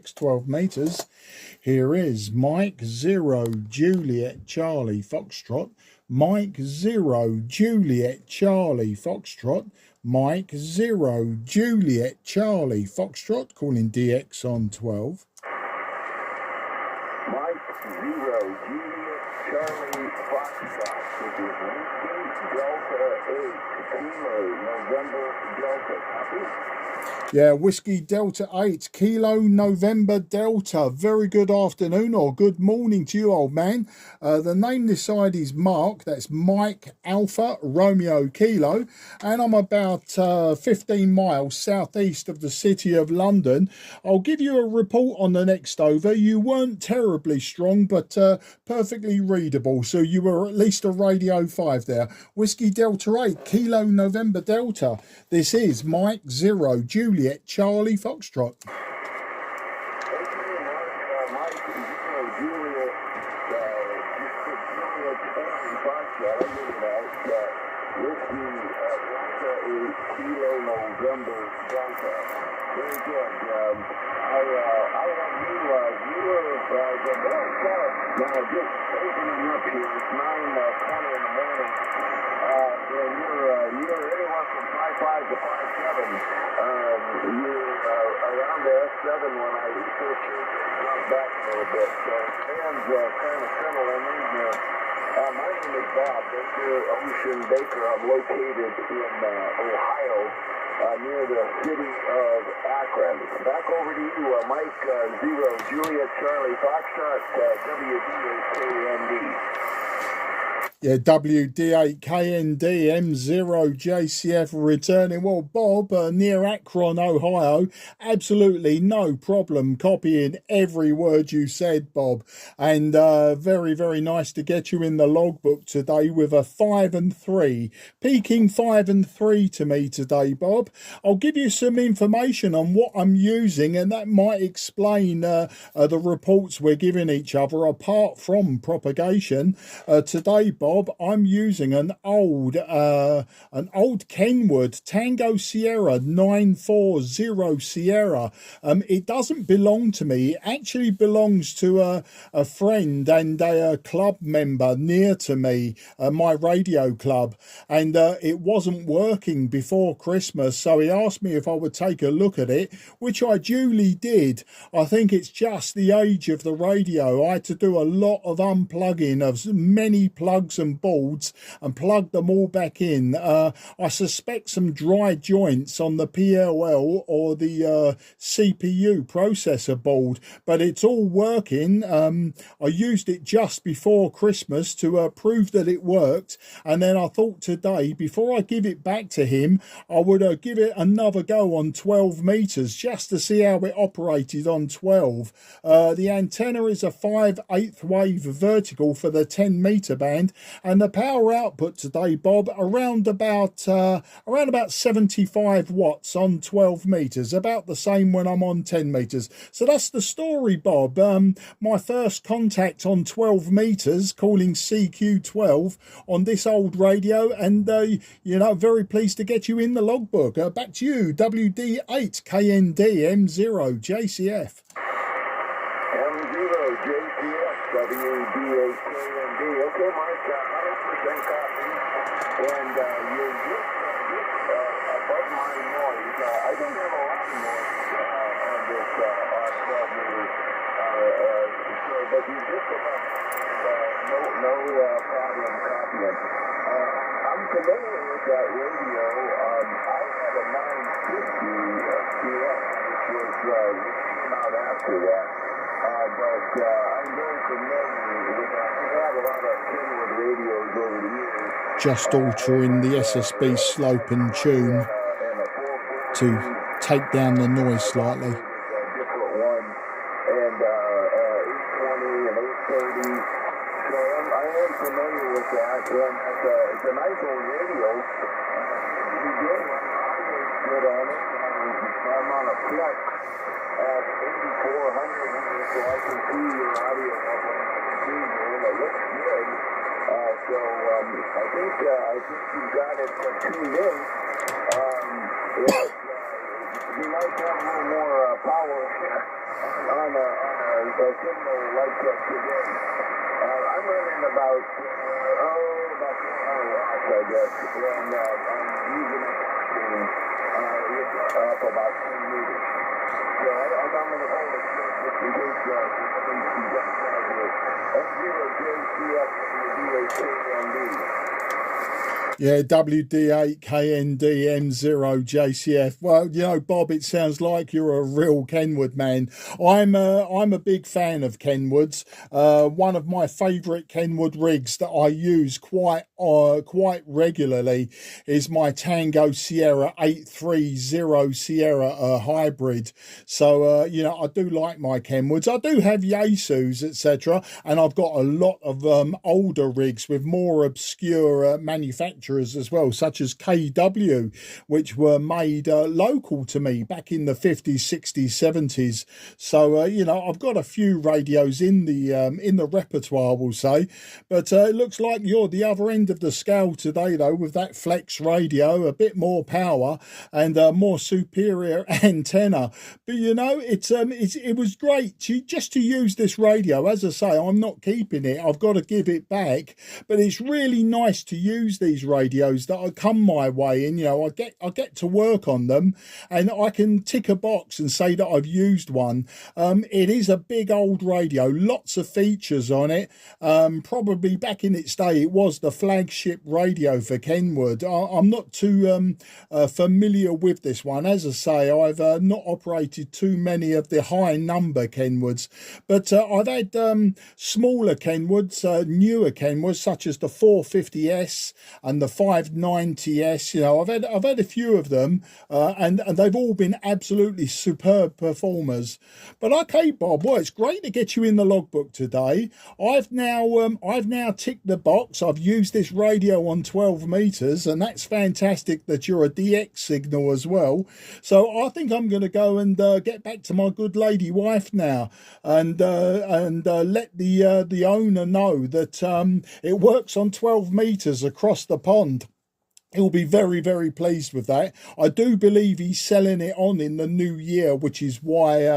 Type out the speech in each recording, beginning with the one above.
12 meters. Here is Mike 0 Juliet Charlie Foxtrot, Mike 0 Juliet Charlie Foxtrot, Mike 0 Juliet Charlie Foxtrot, calling DX on 12. Mike 0 Juliet Charlie Foxtrot, which is Whiskey Delta 8 Kilo November Delta. Copy? Yeah, Whiskey Delta 8 Kilo November Delta. Very good afternoon or good morning to you, old man. The name this side is Mark. That's Mike Alpha Romeo Kilo. And I'm about 15 miles southeast of the city of London. I'll give you a report on the next over. You weren't terribly strong, but perfectly readable. So you were at least a Radio 5 there. Whiskey Delta 8 Kilo November Delta. This is Mike 0 Juliet Charlie Foxtrot. Mike 0 Juliet Charlie Foxtrot. Whiskey Delta 8 Kilo November Delta. Very good. I have you were just opening up here. It's 9:20 in the morning. And you're anywhere from 5.5 to 5.7. You're around the S7 when I first dropped back a little bit. So fans kind of settling in here. My name is Bob Ocean Baker. I'm located in Ohio, near the city of Akron. Back over to you, Mike 0 Juliet Charlie Foxtrot, WD8KND. Yeah, WD8KND M0 JCF returning. Well, Bob, near Akron, Ohio, absolutely no problem copying every word you said, Bob. And very, very nice to get you in the logbook today with a 5 and 3. Peaking 5 and 3 to me today, Bob. I'll give you some information on what I'm using, and that might explain the reports we're giving each other apart from propagation. Today, Bob, I'm using an old Kenwood Tango Sierra 940 Sierra. It doesn't belong to me. It actually belongs to a friend and a club member near to me, my radio club, and it wasn't working before Christmas, so he asked me if I would take a look at it, which I duly did. I think it's just the age of the radio. I had to do a lot of unplugging of many plugs and boards and plug them all back in. I suspect some dry joints on the PLL or the CPU processor board, but it's all working. I used it just before Christmas to prove that it worked, and then I thought today, before I give it back to him, I would give it another go on 12 meters just to see how it operated on 12. The antenna is a 5/8 wave vertical for the 10 meter band, and the power output today, Bob, around about 75 watts on 12 meters, about the same when I'm on 10 meters. So that's the story, Bob. My first contact on 12 meters, calling CQ12 on this old radio, and very pleased to get you in the logbook. Back to you, WD8KND M0 JCF. M0 JCF, WD8KND. Okay, Mike, 100% copy, and you're just above my noise. I don't have a lot of noise on this R12 meter, but you're just about no problem copying. I'm familiar with that radio. I had a 950 TS, which came out after that. But I'm very familiar with that. I've had a lot of Kenwood radios over the years. Just altering the SSB slope and tune to take down the noise slightly. Different one, and 820 and 830. So I am familiar with that. And it's a nice old radio. You get always good on it. I'm on a flex at 8400, so I can see your audio up on the screen here, and it looks good. So I think you've got it tuned in. It'd be like to have a little more power on a signal like today. I'm running about 400 watts, I guess, and I'm using it up about 10 meters. So I'm going to hold it just in case somebody jumps out of it. F0JCF WD8KND. Yeah, WD8KND M0JCF. Well, you know, Bob, it sounds like you're a real Kenwood man. I'm a big fan of Kenwoods. One of my favourite Kenwood rigs that I use quite regularly is my Tango Sierra 830 Sierra hybrid. So you know, I do like my Kenwoods. I do have Yaesus, etc., and I've got a lot of older rigs with more obscure manufacturers as well, such as KW, which were made local to me back in the 50s, 60s, 70s. So you know, I've got a few radios in the repertoire, we'll say. But it looks like you're the other end of the scale today, though, with that flex radio, a bit more power and more superior antenna. But you know, it was great just to use this radio. As I say, I'm not keeping it. I've got to give it back. But it's really nice to use these radios that come my way, and you know, I get to work on them, and I can tick a box and say that I've used one. It is a big old radio, lots of features on it. Probably back in its day, it was the flagship radio for Kenwood. I'm not too familiar with this one. As I say, I've not operated too many of the high number Kenwoods, but I've had smaller Kenwoods, newer Kenwoods, such as the 450S and the 590S. You know, I've had a few of them, and they've all been absolutely superb performers. But okay, Bob, well, it's great to get you in the logbook today. I've now ticked the box. I've used this radio on 12 meters, and that's fantastic that you're a DX signal as well. So I think I'm going to go and get back to my good lady wife now, and let the owner know that it works on 12 meters across the pond. He'll be very, very pleased with that. I do believe he's selling it on in the new year, which is why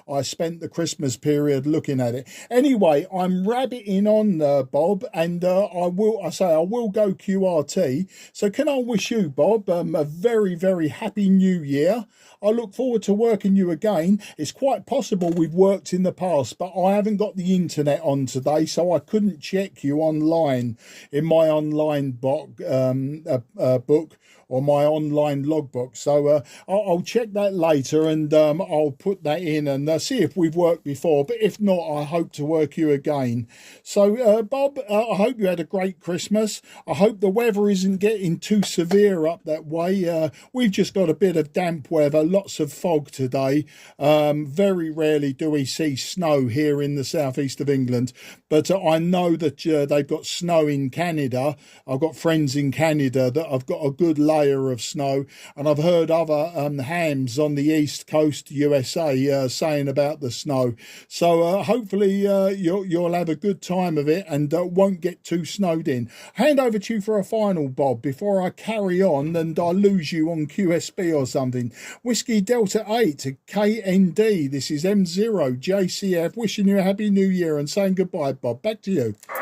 I spent the Christmas period looking at it. Anyway, I'm rabbiting on, Bob, and I will go QRT. So can I wish you, Bob, a very, very happy new year. I look forward to working you again. It's quite possible we've worked in the past, but I haven't got the internet on today, so I couldn't check you online in my online book or my online logbook. So I'll check that later, and I'll put that in and see if we've worked before. But if not, I hope to work you again. So Bob, I hope you had a great Christmas. I hope the weather isn't getting too severe up that way. We've just got a bit of damp weather, lots of fog today. Very rarely do we see snow here in the southeast of England, but I know that they've got snow in Canada. I've got friends in Canada that I've got a good layer of snow, and I've heard other hams on the east coast USA saying about the snow. So hopefully you'll have a good time of it and won't get too snowed in. Hand over to you for a final, Bob, before I carry on and I lose you on QSB or something. Whiskey Delta 8 KND, this is M0JCF, wishing you a happy new year and saying goodbye, Bob. Back to you. Okay,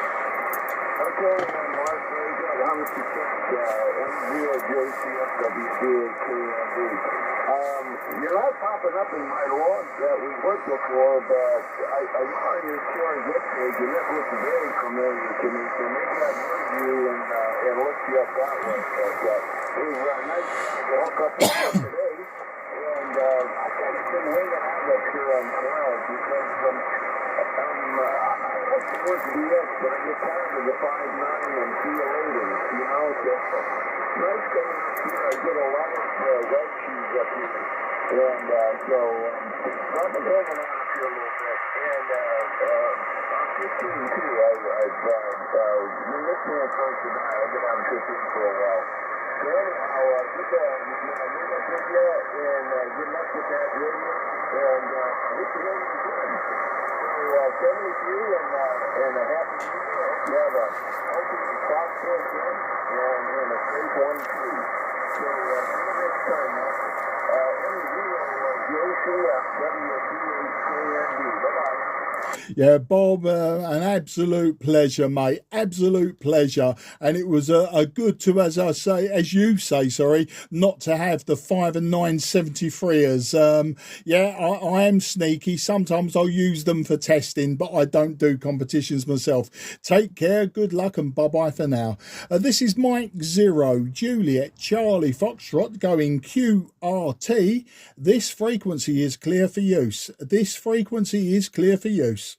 Mark, very good. 100% M0JCF you're not popping up in my logs that we worked before, but I know on your Sharon Get page, and that looks very familiar to me, so maybe I've heard you and looked you up that way. But it was nice to hook up with you today, and I've kind of been hanging out up here on 12 because I like to work DX, but I get tired of the 5.9 and see you later, you know, so nice coming up here. I get a lot of ragchews up here. And so I've been hanging out up here a little bit, and I'm 15 too. I've been listening first tonight. I've been on 15 for a while. So anyhow, just meet up with you and good luck with that radio, and wish you everything good. So 73 and a happy new year. You have a healthy, prosperous one and a safe one too. So, next time, M0JCF Bye-bye. Yeah, Bob, an absolute pleasure, mate. Absolute pleasure. And it was a good to, as I say, as you say, sorry, not to have the 5 and 973ers. Yeah, I am sneaky. Sometimes I'll use them for testing, but I don't do competitions myself. Take care, good luck, and bye-bye for now. This is Mike 0, Juliet, Charlie, Foxtrot, going QRT. This frequency is clear for use. This frequency is clear for use.